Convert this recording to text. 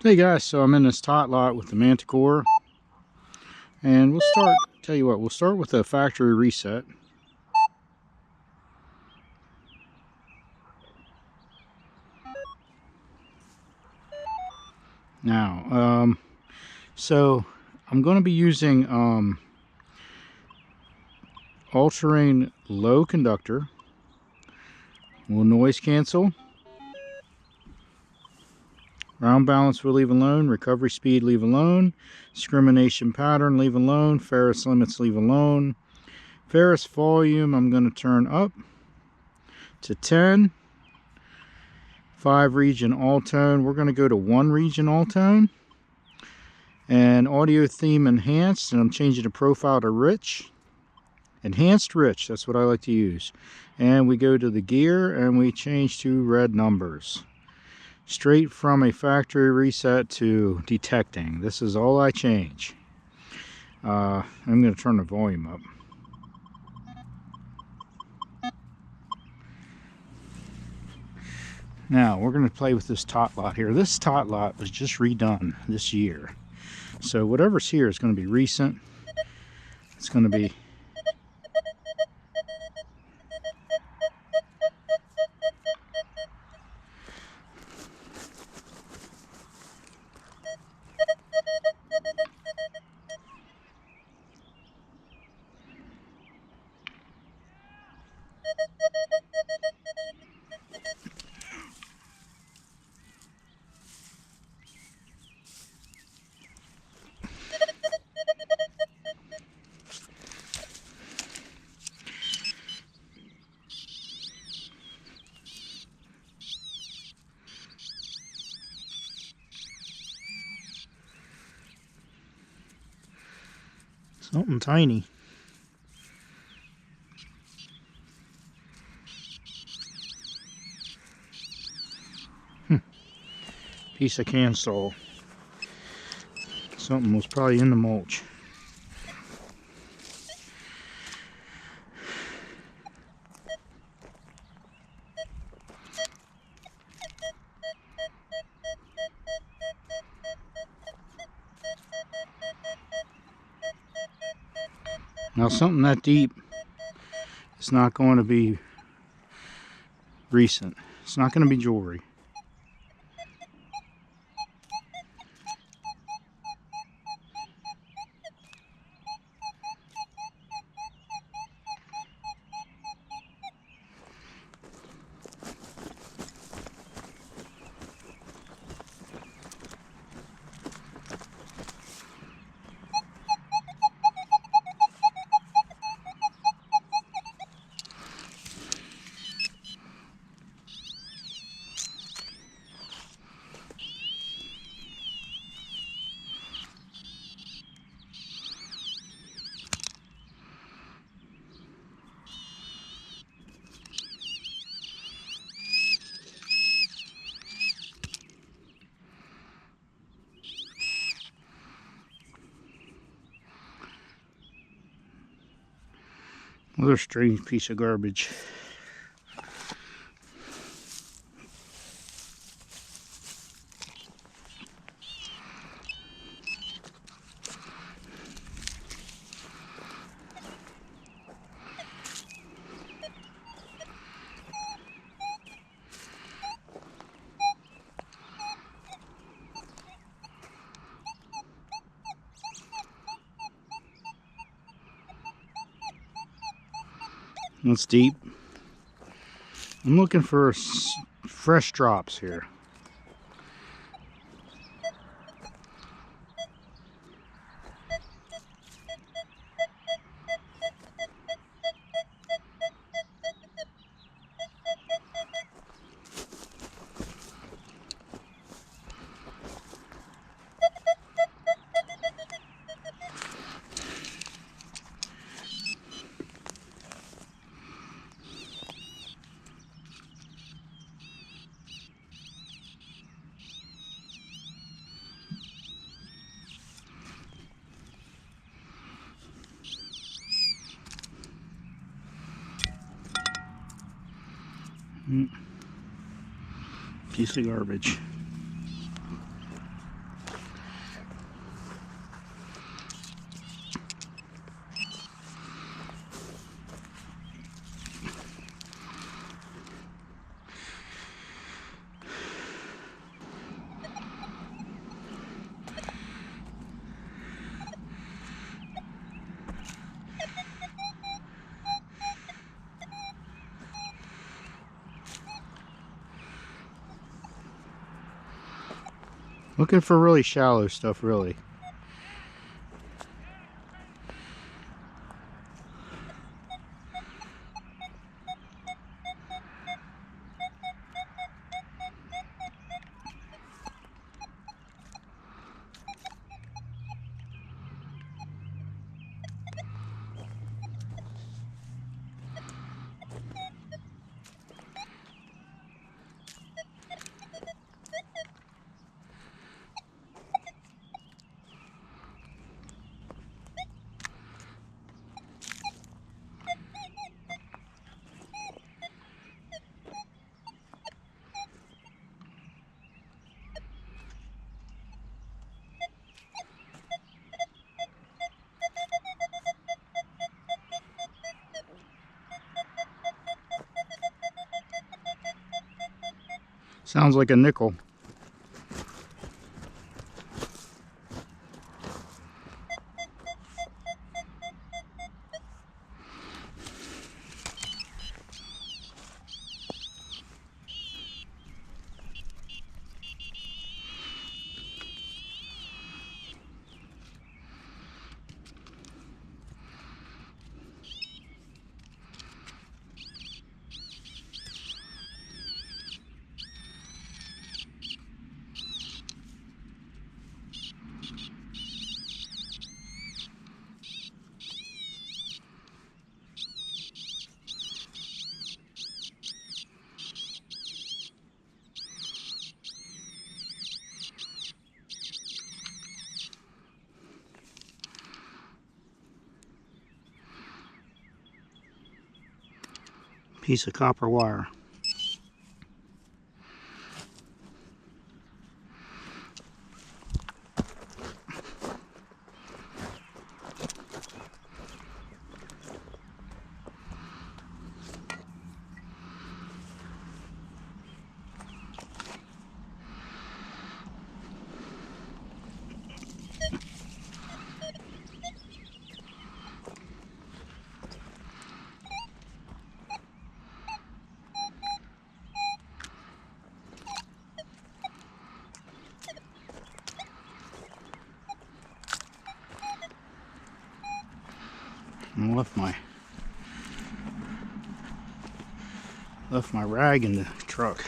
Hey guys, so I'm in this tot lot with the Manticore, and tell you what, we'll start with a factory reset. Now, so I'm going to be using all-terrain low conductor. We'll noise cancel. Round balance we'll leave alone. Recovery speed leave alone. Discrimination pattern leave alone. Ferrous limits leave alone. Ferrous volume I'm going to turn up to 10. 5 region all tone. We're going to go to 1 region all tone. And audio theme enhanced, and I'm changing the profile to rich. Enhanced rich, that's what I like to use. And we go to the gear and we change to red numbers. Straight from a factory reset to detecting. This is all I change. I'm going to turn the volume up. Now we're going to play with this tot lot here. This tot lot was just redone this year. So whatever's here is going to be recent. It's going to be something tiny. Piece of can sole. Something was probably in the mulch. Now something that deep, it's not going to be recent. It's not going to be jewelry. Another strange piece of garbage. That's deep. I'm looking for fresh drops here. Piece of garbage. Looking for really shallow stuff, really. Sounds like a nickel. Piece of copper wire. I left my rag in the truck.